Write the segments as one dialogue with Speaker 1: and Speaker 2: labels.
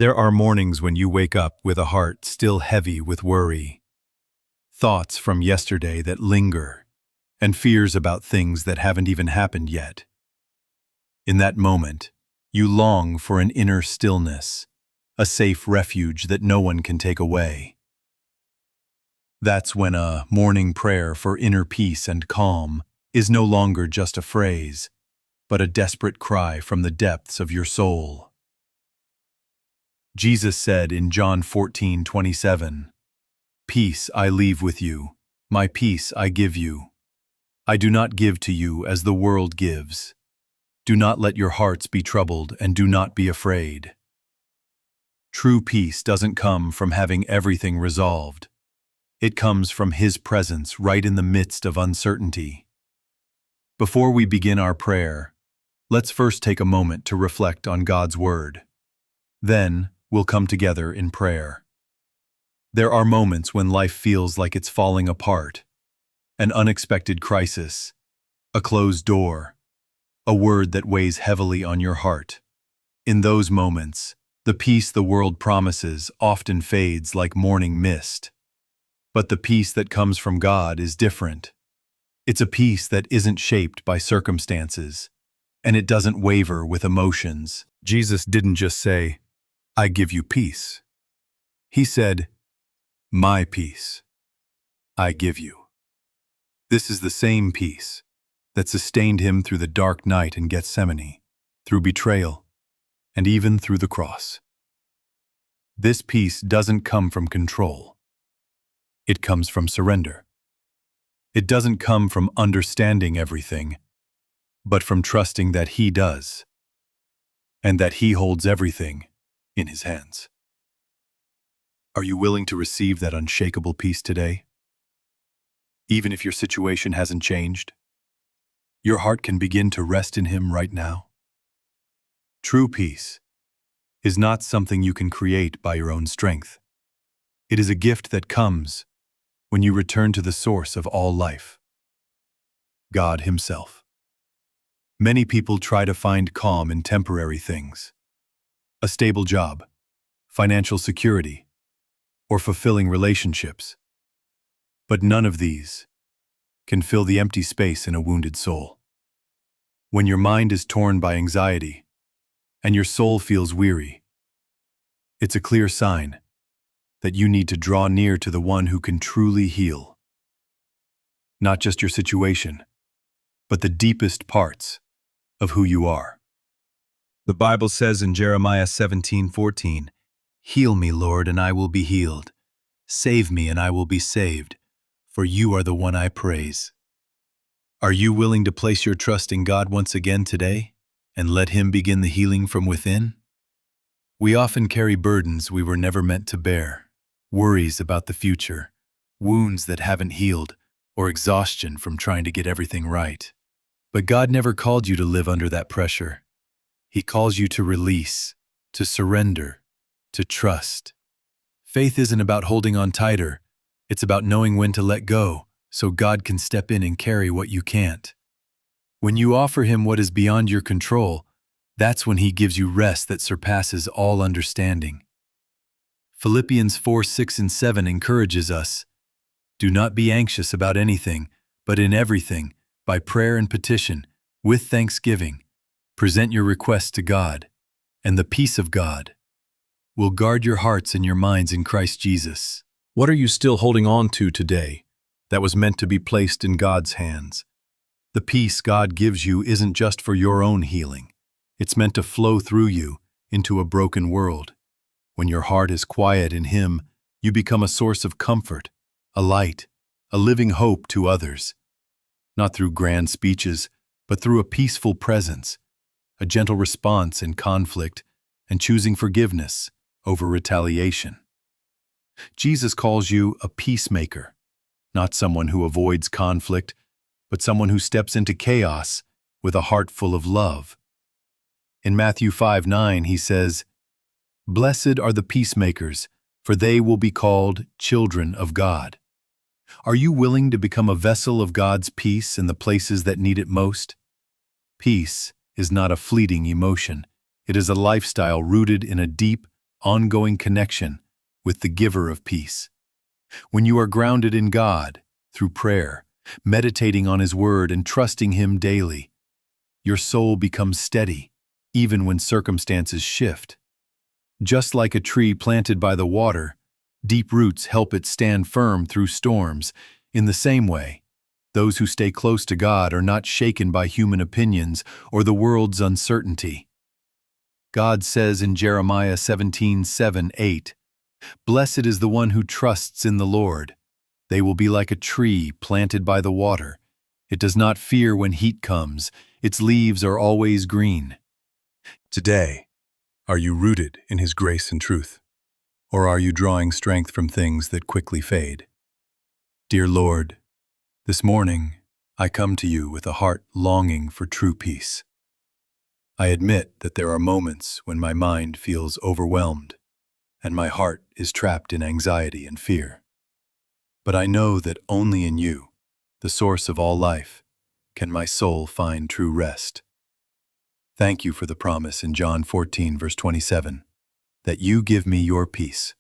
Speaker 1: There are mornings when you wake up with a heart still heavy with worry, thoughts from yesterday that linger, and fears about things that haven't even happened yet. In that moment, you long for an inner stillness, a safe refuge that no one can take away. That's when a morning prayer for inner peace and calm is no longer just a phrase, but a desperate cry from the depths of your soul. Jesus said in John 14:27, "Peace I leave with you, my peace I give you. I do not give to you as the world gives. Do not let your hearts be troubled and do not be afraid." True peace doesn't come from having everything resolved. It comes from His presence right in the midst of uncertainty. Before we begin our prayer, let's first take a moment to reflect on God's Word. Then, we'll come together in prayer. There are moments when life feels like it's falling apart. An unexpected crisis, a closed door, a word that weighs heavily on your heart. In those moments, the peace the world promises often fades like morning mist. But the peace that comes from God is different. It's a peace that isn't shaped by circumstances, and it doesn't waver with emotions. Jesus didn't just say, "I give you peace." He said, "My peace, I give you." This is the same peace that sustained Him through the dark night in Gethsemane, through betrayal, and even through the cross. This peace doesn't come from control. It comes from surrender. It doesn't come from understanding everything, but from trusting that He does, and that He holds everything in His hands. Are you willing to receive that unshakable peace today? Even if your situation hasn't changed, your heart can begin to rest in Him right now. True peace is not something you can create by your own strength. It is a gift that comes when you return to the source of all life, God Himself. Many people try to find calm in temporary things, a stable job, financial security, or fulfilling relationships. But none of these can fill the empty space in a wounded soul. When your mind is torn by anxiety and your soul feels weary, it's a clear sign that you need to draw near to the one who can truly heal. Not just your situation, but the deepest parts of who you are. The Bible says in Jeremiah 17:14, "Heal me, Lord, and I will be healed. Save me, and I will be saved, for you are the one I praise." Are you willing to place your trust in God once again today and let Him begin the healing from within? We often carry burdens we were never meant to bear, worries about the future, wounds that haven't healed, or exhaustion from trying to get everything right. But God never called you to live under that pressure. He calls you to release, to surrender, to trust. Faith isn't about holding on tighter. It's about knowing when to let go so God can step in and carry what you can't. When you offer Him what is beyond your control, that's when He gives you rest that surpasses all understanding. Philippians 4:6-7 encourages us, "Do not be anxious about anything, but in everything, by prayer and petition, with thanksgiving, present your requests to God, and the peace of God will guard your hearts and your minds in Christ Jesus." What are you still holding on to today that was meant to be placed in God's hands? The peace God gives you isn't just for your own healing. It's meant to flow through you into a broken world. When your heart is quiet in Him, you become a source of comfort, a light, a living hope to others. Not through grand speeches, but through a peaceful presence, a gentle response in conflict, and choosing forgiveness over retaliation. Jesus calls you a peacemaker, not someone who avoids conflict, but someone who steps into chaos with a heart full of love. In Matthew 5:9, He says, "Blessed are the peacemakers, for they will be called children of God." Are you willing to become a vessel of God's peace in the places that need it most? Peace is not a fleeting emotion. It is a lifestyle rooted in a deep, ongoing connection with the giver of peace. When you are grounded in God, through prayer, meditating on His Word and trusting Him daily, your soul becomes steady, even when circumstances shift. Just like a tree planted by the water, deep roots help it stand firm through storms. In the same way, those who stay close to God are not shaken by human opinions or the world's uncertainty. God says in Jeremiah 17:7-8, "Blessed is the one who trusts in the Lord. They will be like a tree planted by the water. It does not fear when heat comes. Its leaves are always green." Today, are you rooted in His grace and truth? Or are you drawing strength from things that quickly fade? Dear Lord, this morning I come to you with a heart longing for true peace. I admit that there are moments when my mind feels overwhelmed and my heart is trapped in anxiety and fear. But I know that only in you, the source of all life, can my soul find true rest. Thank you for the promise in John 14:27, that you give me your peace,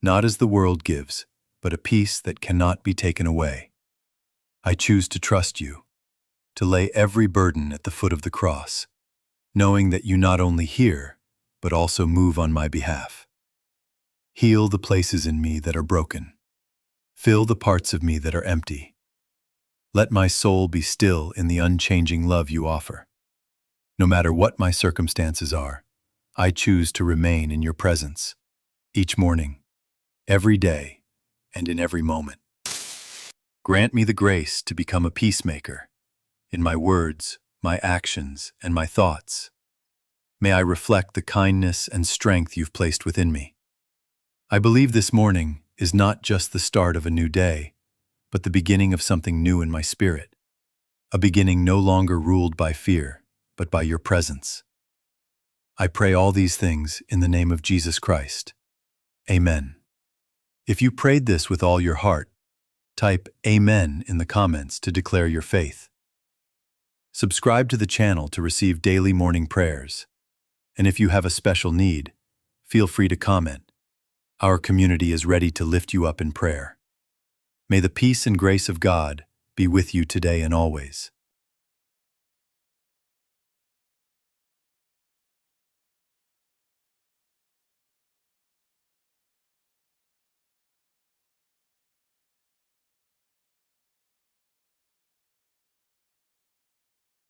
Speaker 1: not as the world gives, but a peace that cannot be taken away. I choose to trust you, to lay every burden at the foot of the cross, knowing that you not only hear, but also move on my behalf. Heal the places in me that are broken. Fill the parts of me that are empty. Let my soul be still in the unchanging love you offer. No matter what my circumstances are, I choose to remain in your presence, each morning, every day, and in every moment. Grant me the grace to become a peacemaker in my words, my actions, and my thoughts. May I reflect the kindness and strength you've placed within me. I believe this morning is not just the start of a new day, but the beginning of something new in my spirit, a beginning no longer ruled by fear, but by your presence. I pray all these things in the name of Jesus Christ. Amen. If you prayed this with all your heart, type Amen in the comments to declare your faith. Subscribe to the channel to receive daily morning prayers. And if you have a special need, feel free to comment. Our community is ready to lift you up in prayer. May the peace and grace of God be with you today and always.